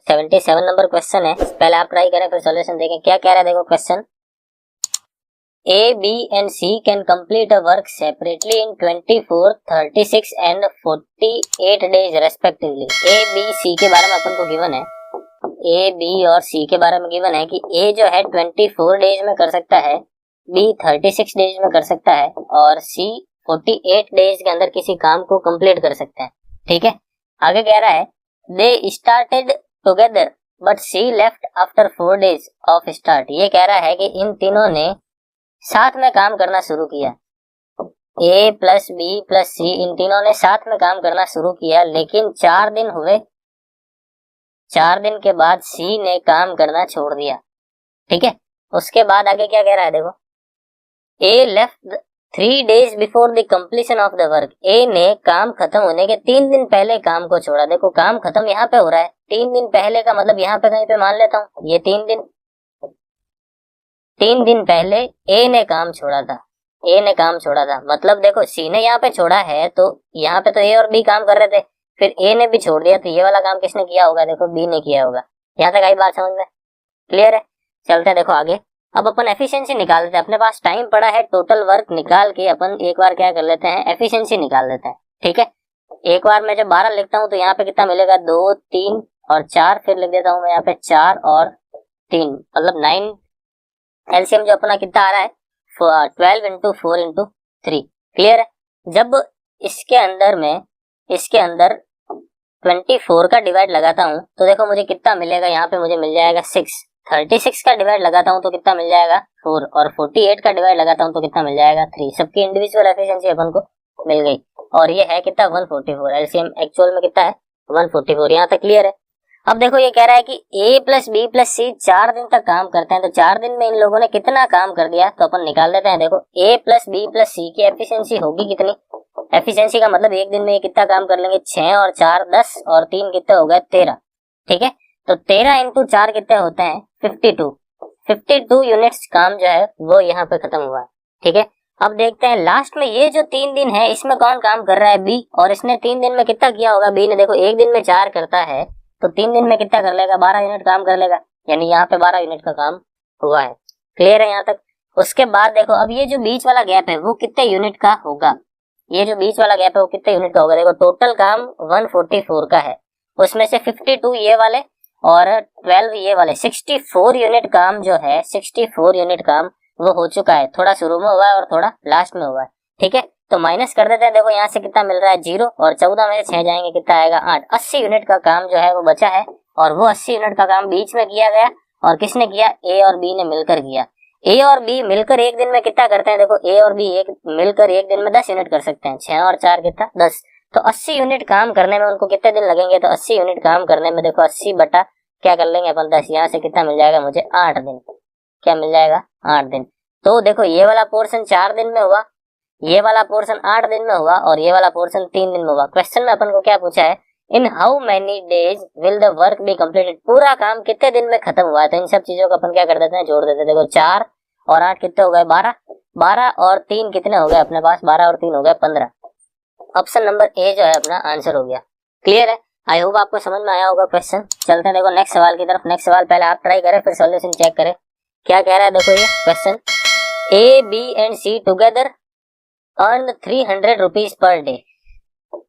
77 number question है, पहले आप ट्राई करें फिर सॉल्यूशन देखें क्या कह रहा है। देखो question, A, B and C can complete a work separately in 24, 36 and 48 days respectively। A, B, C के बारे में अपन को गिवन है, A, B और C के बारे में गिवन है कि A जो है 24 डेज में कर सकता है, B 36 डेज में कर सकता है और C 48 डेज के अंदर किसी काम को कंप्लीट कर सकते हैं। ठीक है, आगे कह रहा है they started together but C left after 4 days of start. ये कह रहा है कि इन तीनों ने साथ में काम करना शुरू किया, A plus B plus C, इन तीनों ने साथ में काम करना शुरू किया, लेकिन 4 दिन हुए, 4 दिन के बाद C ने काम करना छोड़ दिया। ठीक है, उसके बाद आगे क्या कह रहा है देखो, A left 3 days before the completion of the work. A ने काम खत्म होने के 3 दिन पहले काम को छोड़ा। देखो काम खत्म यहाँ पे हो रहा है, 3 दिन पहले का मतलब यहाँ पे कहीं पे मान लेता हूँ ये 3 दिन पहले A ने काम छोड़ा था, A ने काम छोड़ा था, मतलब देखो C ने यहाँ पे छोड़ा है तो यहाँ पे तो A और B काम कर रहे थे, फिर A ने भी छोड़ दिया, तो ये वाला काम किसने किया होगा, देखो B ने किया होगा। यहाँ तक आई बात समझ में, क्लियर है। चलते हैं देखो आगे, अब अपन एफिशिएंसी निकाल लेते हैं। अपने पास टाइम पड़ा है, टोटल वर्क निकाल के अपन एक बार क्या कर लेते हैं, एफिशिएंसी निकाल लेते हैं। ठीक है, एक बार मैं जब 12 लिखता हूँ तो यहाँ पे कितना मिलेगा, 2, 3 और 4, फिर लिख देता हूँ मैं यहाँ पे 4 और 3, मतलब 9। एलसीएम जो अपना कितना आ रहा है, 12 इंटू 4 इंटू 3। क्लियर है। जब इसके अंदर 24 का डिवाइड लगाता हूँ तो देखो मुझे कितना मिलेगा, यहाँ पे मुझे मिल जाएगा 6। 36 का डिवाइड लगाता हूँ तो कितना मिल जाएगा 4, और 48 का डिवाइड लगाता हूँ तो कितना मिल जाएगा 3। सबकी इंडिविजुअल एफिशिएंसी अपन को मिल गई, और ये है कितना 144। एलसीएम एक्चुअल में कितना है 144। यहाँ तक क्लियर है। अब देखो ये कह रहा है कि A प्लस बी प्लस सी 4 दिन तक काम करते हैं, तो 4 दिन में इन लोगों ने कितना काम कर दिया, तो अपन निकाल लेते हैं। देखो A प्लस बी प्लस सी की एफिशिएंसी होगी कितनी, एफिशिएंसी का मतलब एक दिन में ये कितना काम कर लेंगे, 6 और 4 10 और 3 कितने हो गए 13। ठीक है, तो 13 इंटू 4 कितने होते हैं 52 यूनिट्स काम जो है वो यहाँ पे खत्म हुआ है। ठीक है, अब देखते हैं लास्ट में ये जो 3 दिन है इसमें कौन काम कर रहा है, B, और इसने 3 दिन में कितना किया होगा B ने। देखो एक दिन में 4 करता है तो 3 दिन में कितना कर लेगा, 12 यूनिट काम कर लेगा, यानी यहाँ पे 12 यूनिट का काम हुआ है। क्लियर है यहाँ तक। उसके बाद देखो अब ये जो बीच वाला गैप है वो कितने यूनिट का होगा, ये जो बीच वाला गैप है वो कितने यूनिट का होगा। देखो टोटल काम 144 का है, उसमें से 52 ये वाले और 12 ये वाले, 64 यूनिट काम जो है, 64 यूनिट काम वो हो चुका है। थोड़ा शुरू में हुआ है और थोड़ा लास्ट में हुआ है। ठीक है, तो माइनस कर देते हैं। देखो यहाँ से कितना मिल रहा है 0, और 14 में से 6 जाएंगे कितना आएगा 8। 80 यूनिट का काम जो है वो बचा है, और वो 80 यूनिट का काम बीच में किया गया, और किसने किया, A और B ने मिलकर किया। A और B मिलकर एक दिन में कितना करते हैं, देखो A और B मिलकर एक दिन में 10 यूनिट कर सकते हैं, 6 और 4 कितना 10। तो 80 यूनिट काम करने में उनको कितने दिन लगेंगे, तो 80 यूनिट काम करने में देखो 80 बटा क्या कर लेंगे अपन 10, यहाँ से कितना मिल जाएगा मुझे 8 दिन। क्या मिल जाएगा 8 दिन। तो देखो ये वाला पोर्शन 4 दिन में हुआ, ये वाला पोर्शन 8 दिन में हुआ, और ये वाला पोर्शन 3 दिन में हुआ। क्वेश्चन में अपन को क्या पूछा है, in how many days will the work be completed, पूरा काम कितने दिन में खत्म हुआ है। तो इन सब चीजों को अपन क्या कर देते हैं, जोड़ देते हैं। देखो 4 और 8 कितने हो गए 12, 12 और 3 कितने हो गए अपने पास, 12 और 3 हो गए 15। ऑप्शन नंबर ए जो है अपना आंसर हो गया। क्लियर है, आई होप आपको समझ में आया होगा क्वेश्चन। चलते हैं देखो नेक्स्ट सवाल की तरफ। नेक्स्ट सवाल पहले आप ट्राई करें फिर सॉल्यूशन चेक करें क्या कह रहा है। देखो ये question, A, B and C together earn 300 rupees per day।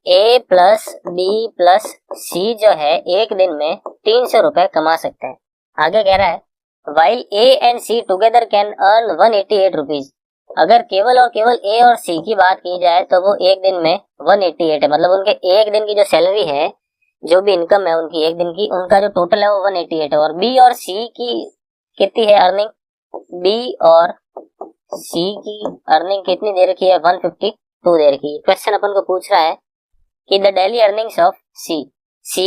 A plus B plus C जो है एक दिन में 300 रुपए कमा सकते हैं। आगे कह रहा है while A and C together can earn 188 rupees। अगर केवल और केवल A और C की बात की जाए तो वो एक दिन में 188 है, मतलब उनके एक दिन की जो सैलरी है, जो भी इनकम है उनकी एक दिन की, उनका जो टोटल है वो 188 है। और B और C की कितनी है अर्निंग, B और C की अर्निंग कितनी दे रखी है 152 दे रखी है। क्वेश्चन अपन को पूछ रहा है कि the daily earnings of C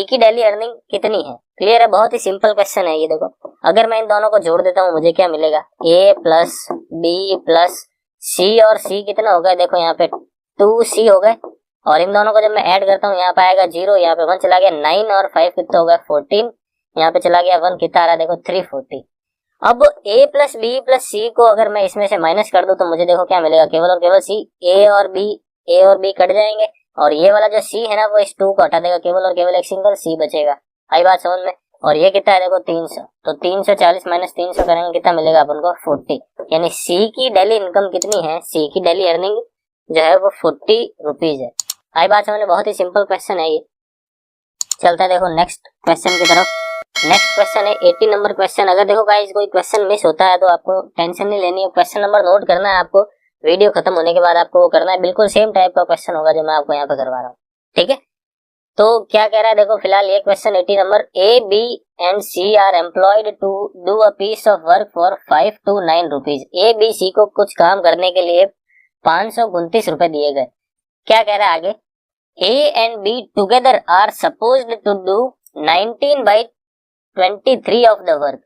की डेली अर्निंग कितनी है। क्लियर है, बहुत ही सिंपल क्वेश्चन है ये। देखो अगर मैं इन दोनों को जोड़ देता हूँ मुझे क्या मिलेगा, A plus B plus C, और C कितना हो गया, देखो यहाँ पे 2C हो गए, और इन दोनों को जब मैं ऐड करता हूँ यहाँ पे आएगा 0, यहाँ पे 1 चला गया, 9 और 5 कितना हो गया 14, यहाँ पे चला गया 1, कितना आ रहा है देखो 340। अब A plus B plus C को अगर मैं इसमें से माइनस कर दूं तो मुझे देखो क्या मिलेगा, केवल और केवल C। A और B कट जाएंगे, और ये वाला जो C है ना वो इस 2 को हटा देगा, केवल और केवल एक सिंगल C बचेगा। आई बात समझ में। और ये कितना है देखो 300, तो 340 माइनस 300 करेंगे कितना मिलेगा अपन को 40। यानी सी की डेली इनकम कितनी है, सी की डेली अर्निंग जो है वो 40 रुपीज है। आई बात समझ में, बहुत ही सिंपल क्वेश्चन है ये। चलता है देखो नेक्स्ट क्वेश्चन की तरफ। नेक्स्ट क्वेश्चन है 80 नंबर क्वेश्चन। अगर देखो गाइस कोई क्वेश्चन मिस होता है तो आपको टेंशन नहीं लेनी है, क्वेश्चन नंबर नोट करना है आपको, वीडियो खत्म होने के बाद आपको वो करना है, बिल्कुल सेम टाइप का क्वेश्चन होगा जो मैं आपको यहाँ पे करवा रहा हूँ, ठीक है। तो क्या कह रहा है देखो, फिलहाल ये question 80 number, A B and C are employed to do a piece of work for 5 to 9 rupees. A B C को कुछ काम करने के लिए 529 रुपए दिए गए। क्या कह रहा है आगे, A and B together are supposed to डू 19/23 of the work,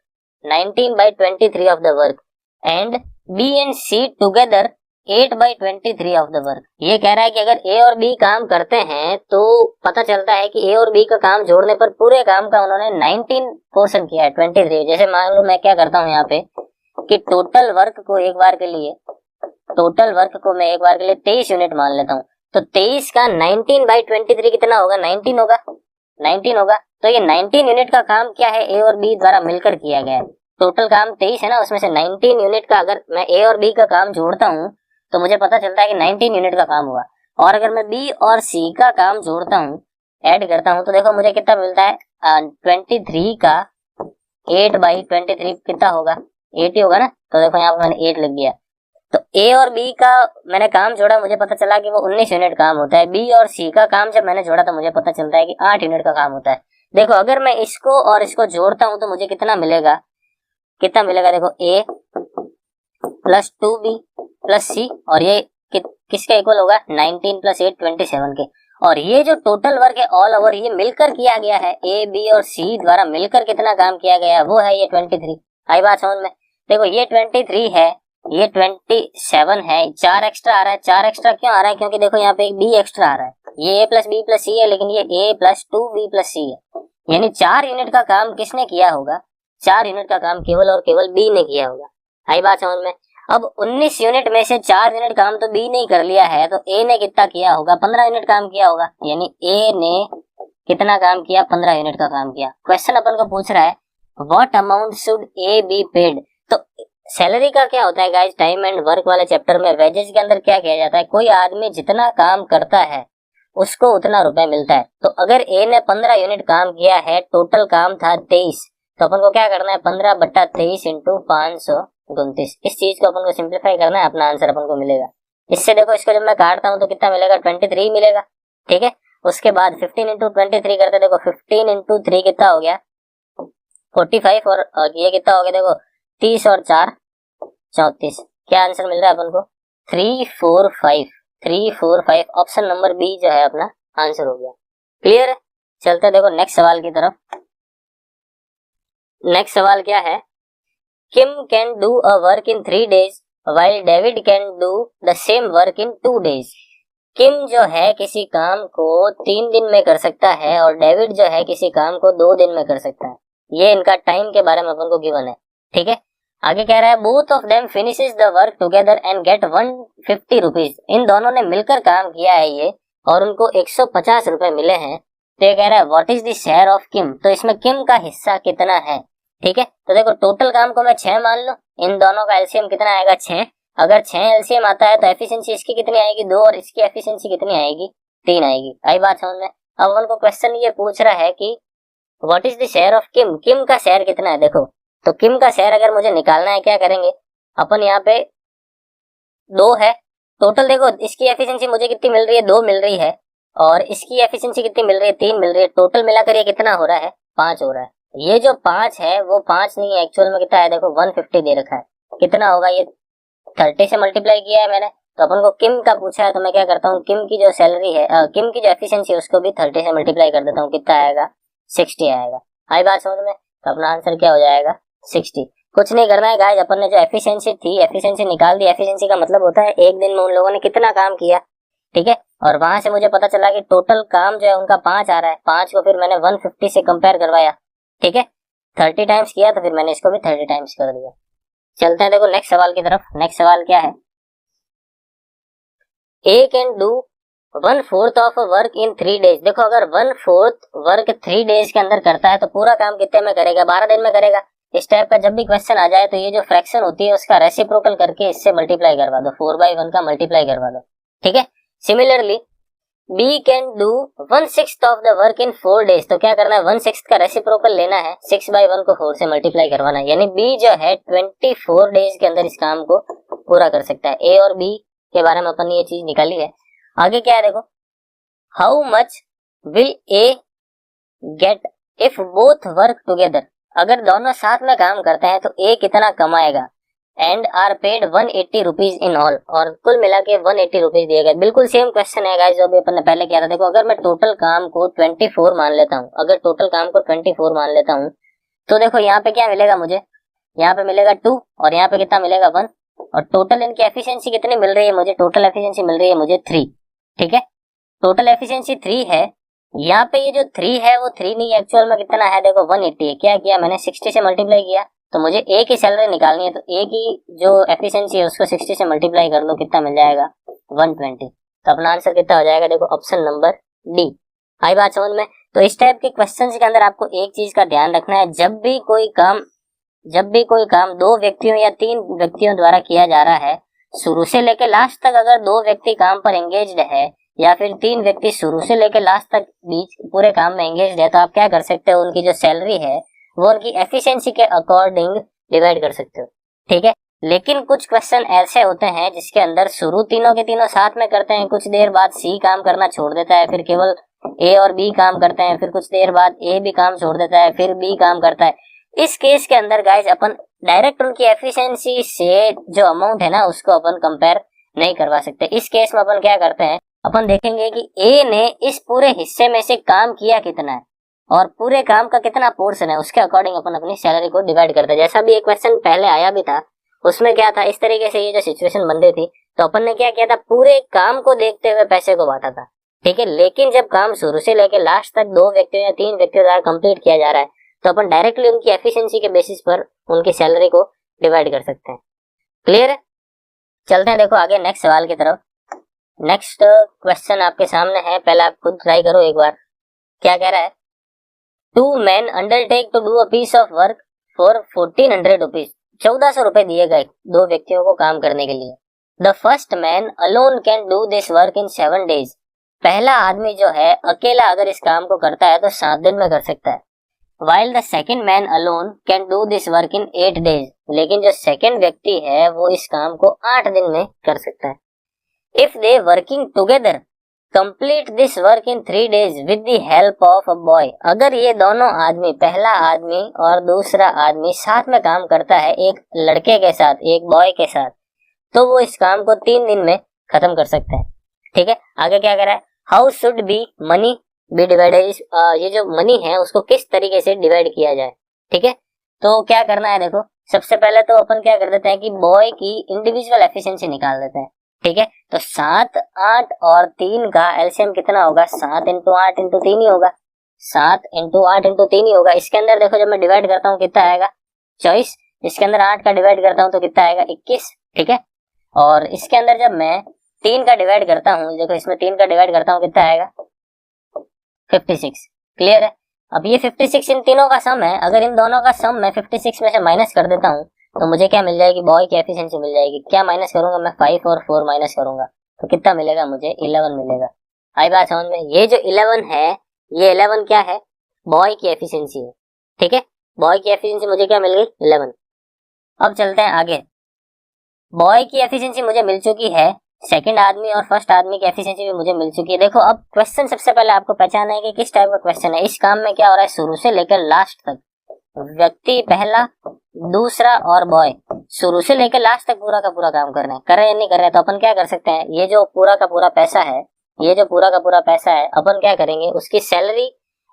19/23 of the work and B and C together 8/23 of the work। ये कह रहा है कि अगर A और B काम करते हैं तो पता चलता है कि A और B का काम जोड़ने पर पूरे काम का उन्होंने 19 पोर्शन किया है 23। जैसे मान लो मैं क्या करता हूँ यहाँ पे कि टोटल वर्क को एक बार के लिए, टोटल वर्क को मैं एक बार के लिए 23 यूनिट मान लेता हूँ, तो 23 का 19/23 कितना होगा, 19 होगा, 19 होगा। तो ये 19 यूनिट का काम क्या है, ए और बी द्वारा मिलकर किया गया है। टोटल काम 23 है ना, उसमें से 19 यूनिट का अगर मैं ए और बी का काम जोड़ता हूँ तो मुझे पता चलता है कि 19 यूनिट का काम हुआ। और अगर मैं बी और सी का काम जोड़ता हूँ, ऐड करता हूँ, तो देखो मुझे कितना मिलता है 23 का 8/23 कितना होगा, 80 होगा ना। तो देखो यहाँ पर मैंने 8 लिख दिया। तो ए और बी का मैंने काम जोड़ा, मुझे पता चला कि वो 19 यूनिट काम होता है। बी और सी का काम जब मैंने जोड़ा तो मुझे पता चलता है कि 8 यूनिट का काम होता है। देखो अगर मैं इसको और इसको जोड़ता हूं तो मुझे कितना मिलेगा, कितना मिलेगा देखो, ए प्लस 2b प्लस सी, और ये किसका इक्वल होगा 19 + 8 27 के। और ये जो टोटल वर्क है ऑल ओवर ये मिलकर किया गया है, ए बी और सी द्वारा मिलकर कितना काम किया गया है वो है ये 23। आई बात समझ में। देखो ये 23 है, ये 27 है, 4 एक्स्ट्रा आ रहा है। 4 एक्स्ट्रा क्यों आ रहा है, क्योंकि देखो यहाँ पे एक बी एक्स्ट्रा आ रहा है। ये a + b + c है, लेकिन ये a + 2b + c है। यानी 4 यूनिट का काम किसने किया होगा, 4 यूनिट का काम केवल और केवल बी ने किया होगा। आई बात समझ में। अब 19 यूनिट में से 4 यूनिट काम तो बी ने ही कर लिया है, तो ए ने कितना किया होगा, 15 यूनिट काम किया होगा। यानी ए ने कितना काम किया, 15 यूनिट का काम किया। क्वेश्चन अपन को पूछ रहा है what amount should A be paid. तो सैलरी का क्या होता है गाइस, टाइम एंड वर्क वाले चैप्टर में वेजेस के अंदर क्या किया जाता है, कोई आदमी जितना काम करता है उसको उतना रुपए मिलता है। तो अगर ए ने 15 यूनिट काम किया है, टोटल काम था 23, तो अपन को क्या करना है 15/23 × 529। इस चीज को अपन को सिंप्लीफाई करना है, अपना आंसर अपन को मिलेगा। इससे देखो इसको जब मैं काटता हूँ तो कितना मिलेगा 23 मिलेगा, ठीक है। उसके बाद 15 × 23 करते, देखो 15 × 3 कितना हो गया 45, और ये कितना हो गया देखो 30 और 4 34। क्या आंसर मिल रहा है अपन को 345, 345। ऑप्शन नंबर बी जो है अपना आंसर हो गया। क्लियर है। चलते देखो नेक्स्ट सवाल की तरफ। नेक्स्ट सवाल क्या है, Kim can do a work in 3 days while David can do the same work in 2 days। Kim जो है किसी काम को 3 दिन में कर सकता है और डेविड जो है किसी काम को 2 दिन में कर सकता है। ये इनका टाइम के बारे में अपन को गिवन है, ठीक है। आगे कह रहा है both of them finishes the work together and get 150 rupees. इन दोनों ने मिलकर काम किया है ये और उनको 150 रुपए मिले हैं। तो ये कह रहा है what is the share of Kim. तो इसमें किम का हिस्सा कितना है, ठीक है। तो देखो टोटल काम को मैं 6 मान लो, इन दोनों का एलसीएम कितना आएगा 6। अगर 6 एलसीएम आता है तो एफिशिएंसी इसकी कितनी आएगी 2, और इसकी एफिशिएंसी कितनी आएगी 3 आएगी। आई बात समझ में। अब उनको क्वेश्चन ये पूछ रहा है कि what is the share of Kim, Kim का शेयर कितना है। देखो तो किम का शेयर अगर मुझे निकालना है, क्या करेंगे अपन, यहाँ पे 2 है टोटल। देखो इसकी एफिशिएंसी मुझे कितनी मिल रही है 2 मिल रही है, और इसकी एफिशिएंसी कितनी मिल रही है 3 मिल रही है। टोटल मिलाकर ये कितना हो रहा है 5 हो रहा है। ये जो 5 है वो 5 नहीं है, एक्चुअल में कितना है देखो 150 दे रखा है। कितना होगा, ये 30 से मल्टीप्लाई किया है मैंने। तो अपन को किम का पूछा है तो मैं क्या करता हूँ, किम की जो सैलरी है, किम की जो एफिशिएंसी है उसको भी 30 से मल्टीप्लाई कर देता हूँ। कितना आएगा 60 आएगा। आई बात समझ में। तो अपना आंसर क्या हो जाएगा 60। कुछ नहीं करना है गाइस, अपन ने जो एफिशिएंसी थी एफिशिएंसी निकाल दी। एफिशिएंसी का मतलब होता है एक दिन में उन लोगों ने कितना काम किया, ठीक है। और वहां से मुझे पता चला कि टोटल काम जो है उनका 5 आ रहा है। 5 को फिर मैंने 150 से कंपेयर करवाया, ठीक है। 30 टाइम्स किया तो फिर मैंने इसको भी 30 टाइम्स कर दिया। चलते हैं देखो नेक्स्ट सवाल की तरफ। नेक्स्ट सवाल क्या है, A can do 1/4 of work in 3 days. देखो अगर 1/4 वर्क 3 डेज के अंदर करता है तो पूरा काम कितने में करेगा, 12 दिन में करेगा। इस टाइप का जब भी क्वेश्चन आ जाए तो ये जो फ्रैक्शन होती है उसका रेसिप्रोकल करके इससे मल्टीप्लाई करवा दो, 4/1 का मल्टीप्लाई करवा दो, ठीक है। Similarly B can do 1/6 of the work in 4 days. तो क्या करना है, 1/6 का रेसिप्रोकल लेना है, 6/1 को 4 से मल्टीप्लाई करवाना है, यानी बी जो है 24 डेज के अंदर इस काम को पूरा कर सकता है। ए और बी के बारे में अपन ये चीज निकाली है। आगे क्या है देखो, how much will A get if both work together. अगर दोनों साथ में काम करते हैं तो ए कितना कमाएगा। And are paid 180 rupees in all, और कुल मिला के 180 रुपीज दिए गए। बिल्कुल सेम क्वेश्चन है गाइस जो अभी अपन ने पहले किया था। देखो अगर मैं टोटल काम को 24 मान लेता हूँ, अगर टोटल काम को 24 मान लेता हूँ तो देखो यहाँ पे क्या मिलेगा मुझे, यहाँ पे मिलेगा 2 और यहाँ पे कितना मिलेगा 1, और टोटल इनकी एफिशिएंसी कितनी मिल रही है मुझे, टोटल एफिशिएंसी मिल रही है मुझे 3, ठीक है। टोटल एफिशिएंसी 3 है, यहाँ पे ये जो 3 है वो 3 नहीं, एक्चुअल में कितना है देखो 180 है। क्या किया मैंने, 60 से मल्टीप्लाई किया, तो मुझे ए की सैलरी निकालनी है, तो ए की जो एफिशिएंसी है उसको 60 से मल्टीप्लाई कर लो, कितना मिल जाएगा 120। तो अपना आंसर कितना हो जाएगा देखो, ऑप्शन नंबर डी। आई बात समझ में। तो इस टाइप के क्वेश्चंस के अंदर आपको एक चीज का ध्यान रखना है, जब भी कोई काम 2 व्यक्तियों या 3 व्यक्तियों द्वारा किया जा रहा है, शुरू से लेकर लास्ट तक अगर 2 व्यक्ति काम पर एंगेज्ड है या फिर 3 व्यक्ति शुरू से लेकर लास्ट तक बीच पूरे काम में एंगेज्ड है, तो आप क्या कर सकते हो, उनकी जो सैलरी है वो उनकी एफिशिएंसी के अकॉर्डिंग डिवाइड कर सकते हो, ठीक है। लेकिन कुछ क्वेश्चन ऐसे होते हैं जिसके अंदर शुरू तीनों के तीनों साथ में करते हैं, कुछ देर बाद सी काम करना छोड़ देता है, फिर केवल ए और बी काम करते हैं, फिर कुछ देर बाद ए भी काम छोड़ देता है, फिर बी काम करता है। इस केस के अंदर गाइस अपन डायरेक्ट उनकी एफिशिएंसी से जो अमाउंट है ना उसको अपन कंपेयर नहीं करवा सकते। इस केस में अपन क्या करते हैं, अपन देखेंगे कि ए ने इस पूरे हिस्से में से काम किया कितना है और पूरे काम का कितना पोर्शन है, उसके अकॉर्डिंग अपन अपनी सैलरी को डिवाइड करते हैं। जैसा भी एक क्वेश्चन पहले आया भी था उसमें क्या था, इस तरीके से ये जो सिचुएशन बन रही थी तो अपन ने क्या किया था, पूरे काम को देखते हुए पैसे को बांटा था, ठीक है। लेकिन जब काम शुरू से लेकर लास्ट तक 2 व्यक्तियों या 3 व्यक्तियों द्वारा कंप्लीट किया जा रहा है तो अपन डायरेक्टली उनकी एफिशिएंसी के बेसिस पर उनकी सैलरी को डिवाइड कर सकते हैं। क्लियर है, चलते हैं देखो आगे नेक्स्ट सवाल की तरफ। नेक्स्ट क्वेश्चन आपके सामने है, पहले आप खुद ट्राई करो एक बार। क्या कह रहा है, 2 men undertake to do a piece of work for 1400 rupees. 1400 रुपए दिए गए 2 व्यक्तियों को काम करने के लिए। The first man alone can do this work in 7 days। पहला आदमी जो है अकेला अगर इस काम को करता है तो 7 दिन में कर सकता है। While the second man alone can do this work in 8 days। लेकिन जो सेकंड व्यक्ति है वो इस काम को 8 दिन में कर सकता है। If they working together complete this work in 3 days with the help of a boy। अगर ये दोनों आदमी, पहला आदमी और दूसरा आदमी साथ में काम करता है एक लड़के के साथ, एक बॉय के साथ, तो वो इस काम को 3 दिन में खत्म कर सकते हैं, ठीक है। आगे क्या कह रहा है, how should be money be divided. ये जो मनी है उसको किस तरीके से डिवाइड किया जाए, ठीक है। तो क्या करना है देखो, सबसे पहले तो अपन क्या कर देते हैं कि बॉय की इंडिविजुअल एफिशिएंसी निकाल देते हैं, ठीक है। तो 7, 8 और 3 का एलसीएम कितना होगा, 7 × 8 × 3 ही होगा, 7 × 8 × 3 ही होगा। इसके अंदर देखो जब मैं डिवाइड करता हूँ कितना आएगा 24, इसके अंदर 8 का डिवाइड करता हूँ तो कितना आएगा 21, ठीक है। और इसके अंदर जब मैं 3 का डिवाइड करता हूँ, देखो इसमें 3 का डिवाइड करता हूँ कितना आएगा 56। क्लियर है। अब ये 56 इन तीनों का सम है, अगर इन दोनों का सम मैं 56 में से माइनस कर देता हूँ तो मुझे क्या मिल जाएगी, बॉय की एफिशिएंसी मिल जाएगी। क्या माइनस करूंगा मैं, 5 और 4 माइनस करूंगा तो कितना मिलेगा मुझे, 11 मिलेगा। आई बात समझ में। ये जो 11 है, ये 11 क्या है, बॉय की एफिशिएंसी है, ठीक है। बॉय की एफिशिएंसी मुझे क्या मिल गई 11। अब चलते हैं आगे। बॉय की एफिशिएंसी मुझे मिल चुकी है, सेकंड आदमी और फर्स्ट आदमी की एफिशिएंसी भी मुझे मिल चुकी है। देखो अब क्वेश्चन सबसे पहले आपको पहचानना है कि किस टाइप का क्वेश्चन है। इस काम में क्या हो रहा है, शुरू से लेकर लास्ट तक व्यक्ति पहला, दूसरा और बॉय शुरू से लेकर लास्ट तक पूरा का पूरा काम कर रहे हैं, कर रहे हैं या नहीं कर रहे हैं। तो अपन क्या कर सकते हैं, ये जो पूरा का पूरा पैसा है, ये जो पूरा का पूरा पैसा है, अपन क्या करेंगे उसकी सैलरी,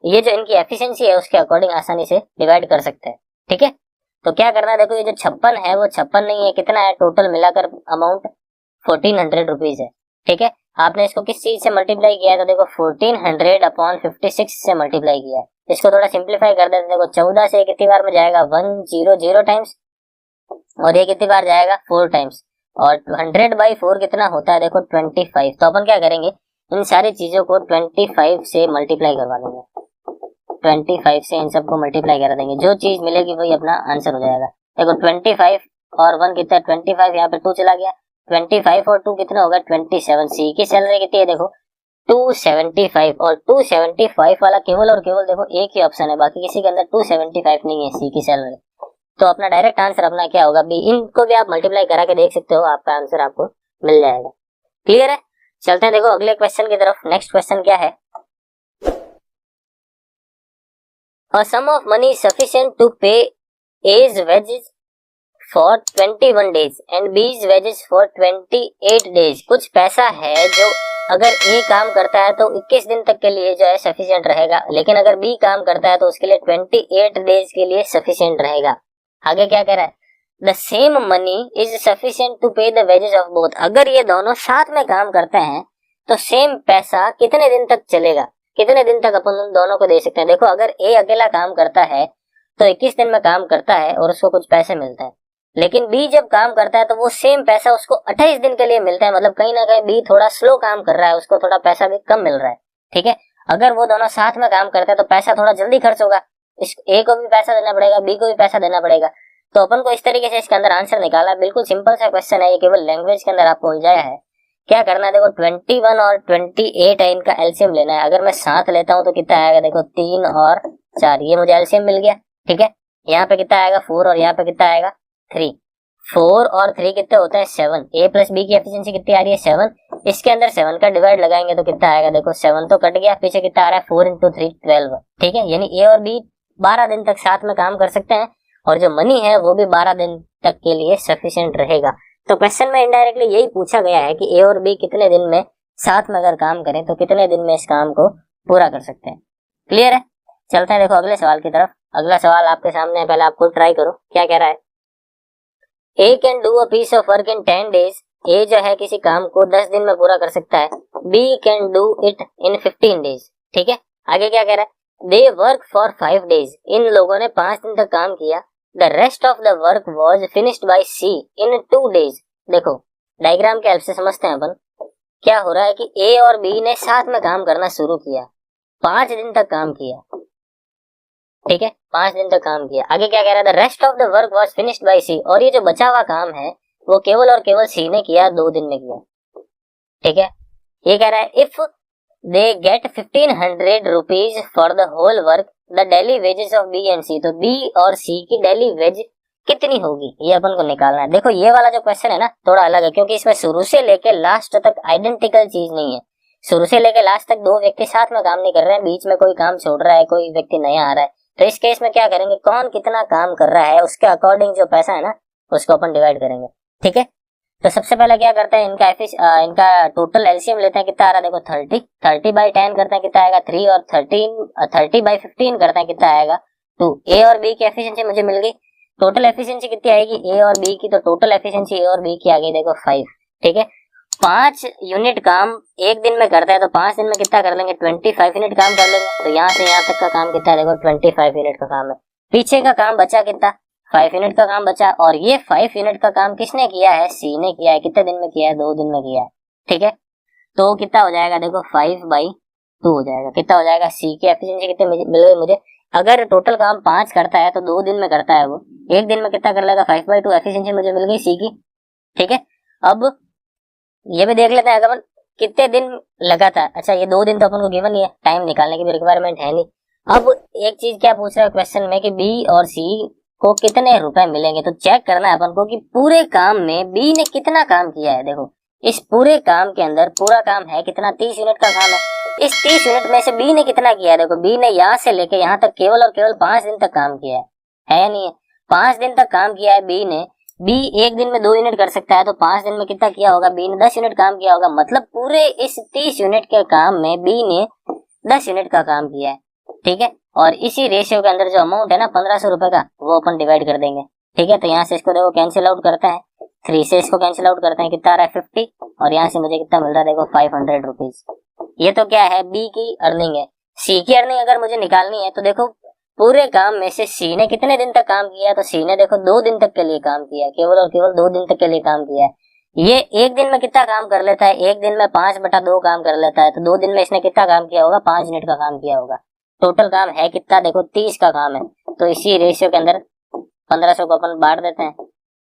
ये जो इनकी एफिशिएंसी है उसके अकॉर्डिंग आसानी से डिवाइड कर सकते हैं, ठीक है। तो क्या करना है, देखो ये जो 56 है वो 56 नहीं है, कितना है टोटल मिलाकर अमाउंट 1400 रुपीज है, ठीक है। आपने इसको किस चीज से मल्टीप्लाई किया है, तो देखो 1400 अपॉन 56 से मल्टीप्लाई किया है। इसको थोड़ा सिंप्लीफाई कर देते, देखो 14 से कितनी बार में जाएगा 100 टाइम्स, और ये कितनी बार जाएगा 4 टाइम्स, और 100/4 कितना होता है देखो 25। तो अपन क्या करेंगे, इन सारी चीजों को 25 से मल्टीप्लाई करवा देंगे। 25 से इन सबको मल्टीप्लाई करा देंगे, जो चीज मिलेगी वही अपना आंसर हो जाएगा। देखो 25 और 1 कितना है 25, यहाँ पे 2 चला गया, 25 और 2 कितना होगा 27। सी की सैलरी कितनी है देखो 275, और 275 वाला केवल और केवल देखो एक ही ऑप्शन है, बाकी किसी के अंदर 275 नहीं है सी की सैलरी। तो अपना डायरेक्ट आंसर अपना क्या होगा बी। इनको भी आप मल्टीप्लाई करा के देख सकते हो, आपका आंसर आपको मिल जाएगा। क्लियर है? चलते हैं देखो अगले क्वेश्चन की तरफ। नेक्स्ट क्वेश्चन क्या है, A sum of money sufficient to pay A's wages for 21 days and B's wages for 28 days। कुछ पैसा है जो अगर A काम करता है तो 21 दिन तक के लिए जो है सफिशिएंट रहेगा, लेकिन अगर B काम करता है तो उसके लिए 28 डेज के लिए सफिशिएंट रहेगा। आगे क्या कह रहा है, the same money is sufficient to pay the wages of both. अगर ये दोनों साथ में काम करते हैं तो सेम पैसा कितने दिन तक चलेगा, कितने दिन तक अपन उन दोनों को दे सकते हैं। देखो अगर ए अकेला काम करता है तो 21 दिन में काम करता है और उसको कुछ पैसे मिलते हैं, लेकिन बी जब काम करता है तो वो सेम पैसा उसको 28 दिन के लिए मिलता है। मतलब कहीं ना कहीं बी थोड़ा स्लो काम कर रहा है, उसको थोड़ा पैसा भी कम मिल रहा है। ठीक है, अगर वो दोनों साथ में काम करते हैं तो पैसा थोड़ा जल्दी खर्च होगा, इस ए को भी पैसा देना पड़ेगा, बी को भी पैसा देना पड़ेगा। तो अपन को इस तरीके से इसके अंदर आंसर निकाला। बिल्कुल सिंपल सा क्वेश्चन है, ये केवल लैंग्वेज के अंदर आपको उलझाया है। क्या करना है देखो 21 और 28 है, इनका एलसीएम लेना है। अगर मैं 7 लेता हूं तो कितना आएगा देखो 3 और 4, ये मुझे एलसीएम मिल गया। ठीक है, यहाँ पे कितना आएगा 4 और यहाँ पे कितना आएगा 3। 4 और 3 कितने होते हैं 7। ए प्लस बी की एफिशिएंसी कितनी आ रही है 7। इसके अंदर 7 का डिवाइड लगाएंगे तो कितना आएगा देखो 7 तो कट गया, पीछे कितना आ रहा है 4 × 3 12। ठीक है, यानी ए और बी 12 दिन तक साथ में काम कर सकते हैं और जो मनी है वो भी 12 दिन तक के लिए सफिशिएंट रहेगा। तो क्वेश्चन में इनडायरेक्टली यही पूछा गया है कि ए और बी कितने दिन में साथ में अगर काम करें तो कितने दिन में इस काम को पूरा कर सकते हैं। क्लियर है? चलते हैं देखो अगले सवाल की तरफ। अगला सवाल आपके सामने है, पहले आप खुद ट्राई करो। क्या कह रहा है, A can do a piece of work in 10 days। A जो है किसी काम को 10 दिन में पूरा कर सकता है। B can do it in 15 days। ठीक है, आगे क्या कह रहा है, दे वर्क फॉर 5 days। इन लोगों ने 5 दिन तक काम किया। The rest of the work was finished by C in 2 days। देखो डायग्राम के हेल्प से समझते हैं अपन। क्या हो रहा है कि A और B ने साथ में काम करना शुरू किया, 5 दिन तक काम किया। ठीक है, 5 दिन तक काम किया। आगे क्या कह रहा है, the rest of the work was finished by C। और ये जो बचा हुआ काम है वो केवल और केवल C ने किया, 2 दिन में किया। ठीक है, ये कह रहा है if they get 1500 rupees for the whole work the daily wages of B and C. तो बी और सी की डेली वेज कितनी होगी, ये अपन को निकालना है। देखो ये वाला जो क्वेश्चन है ना थोड़ा अलग है, क्योंकि इसमें शुरू से लेके लास्ट तक आइडेंटिकल चीज नहीं है। शुरू से लेके लास्ट तक 2 व्यक्ति साथ में काम नहीं कर रहे हैं, बीच में कोई काम छोड़ रहा है, कोई व्यक्ति नया आ रहा है। तो इस केस में क्या करेंगे, कौन कितना काम कर रहा है उसके अकॉर्डिंग जो पैसा है ना उसको अपन डिवाइड करेंगे। ठीक है, तो सबसे पहले क्या करते हैं, इनका टोटल एलसीएम लेते हैं। कितना आ रहा है देखो 30/10 करते हैं, कितना आएगा 3, और 30/15 करते हैं, कितना आएगा 2। ए और बी की एफिशिएंसी मुझे मिल गई। टोटल एफिशिएंसी कितनी आएगी ए और बी की, तो टोटल एफिशिएंसी ए और बी की आ गई देखो 5। ठीक है, 5 यूनिट काम एक दिन में करता है तो 5 दिन में कितना कर लेंगे 25 यूनिट काम कर लेंगे। तो यहाँ से यहाँ तक का काम कितना है देखो 25 यूनिट का काम है। पीछे का काम बचा कितना 5 यूनिट का काम बचा, और ये 5 यूनिट का काम किसने किया है, सी ने किया है। कितने दिन में किया है 2 दिन में किया है। ठीक है, तो कितना हो जाएगा देखो 5/2 हो जाएगा। कितना हो जाएगा, सी की एफिशिएंसी कितने मिल गई मुझे। अगर टोटल काम 5 करता है तो 2 दिन में करता है वो, एक दिन में कितना कर लेगा 5/2 एफिशिएंसी मुझे मिल गई सी की। ठीक है, अब ये भी देख लेते हैं अपन कितने दिन लगा था। अच्छा ये 2 दिन तो अपन को गिवन ही है, टाइम निकालने की भी रिक्वायरमेंट है नहीं। अब एक चीज क्या पूछ रहा है क्वेश्चन में कि बी और सी को कितने रुपए मिलेंगे। तो चेक करना है अपन को कि पूरे काम में बी ने कितना काम किया है। देखो इस पूरे काम के अंदर पूरा काम है कितना 30 यूनिट का काम है। इस 30 यूनिट में से बी ने कितना किया है, देखो बी ने यहाँ से लेके यहाँ तक केवल और केवल 5 दिन तक काम किया है या नहीं है। 5 दिन तक काम किया है बी ने। बी एक दिन में 2 यूनिट कर सकता है, तो 5 दिन में कितना किया होगा, बी ने 10 यूनिट काम किया होगा। मतलब पूरे इस 30 यूनिट के काम में बी ने 10 यूनिट का काम किया है। ठीक है, और इसी रेशियो के अंदर जो अमाउंट है ना 1500 रुपए का, वो अपन डिवाइड कर देंगे। ठीक है, तो यहाँ से इसको देखो कैंसिल आउट करते हैं, 3 से इसको कैंसिल आउट करते हैं, कितना आ रहा है 50, और यहाँ से मुझे कितना मिल रहा है देखो 500 रुपीज। ये तो क्या है, बी की अर्निंग है। सी की अर्निंग अगर मुझे निकालनी है तो देखो पूरे काम में से सी ने कितने दिन तक काम किया, तो सी ने देखो 2 दिन तक के लिए काम किया, केवल और केवल 2 दिन तक के लिए काम किया है। ये एक दिन में कितना काम कर लेता है, एक दिन में 5/2 काम कर लेता है, तो 2 दिन में इसने कितना काम किया होगा, 5 यूनिट का काम किया होगा। टोटल काम है कितना, देखो 30 का काम है, तो इसी रेशियो के अंदर 1500 को अपन बांट देते हैं।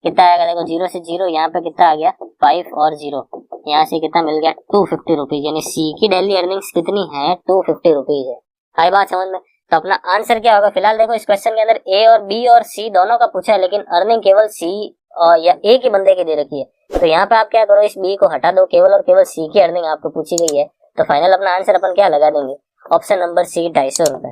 कितना आएगा, देखो 0 से 0, यहाँ पे कितना आ गया 5 और 0, यहाँ से कितना मिल गया 250 रुपीज, यानी सी की डेली अर्निंग्स कितनी है, 250 रुपीज है। आई बात समझ में। तो अपना आंसर क्या होगा, फिलहाल देखो इस क्वेश्चन के अंदर ए और बी और सी दोनों का पूछा है, लेकिन अर्निंग केवल सी या एक ही बंदे की दे रखी है। तो यहाँ पे आप क्या करो, इस बी को हटा दो, केवल और केवल सी की अर्निंग आपको पूछी गई है। तो फाइनल अपना आंसर अपन क्या लगा देंगे, ऑप्शन नंबर सी 250 रुपए।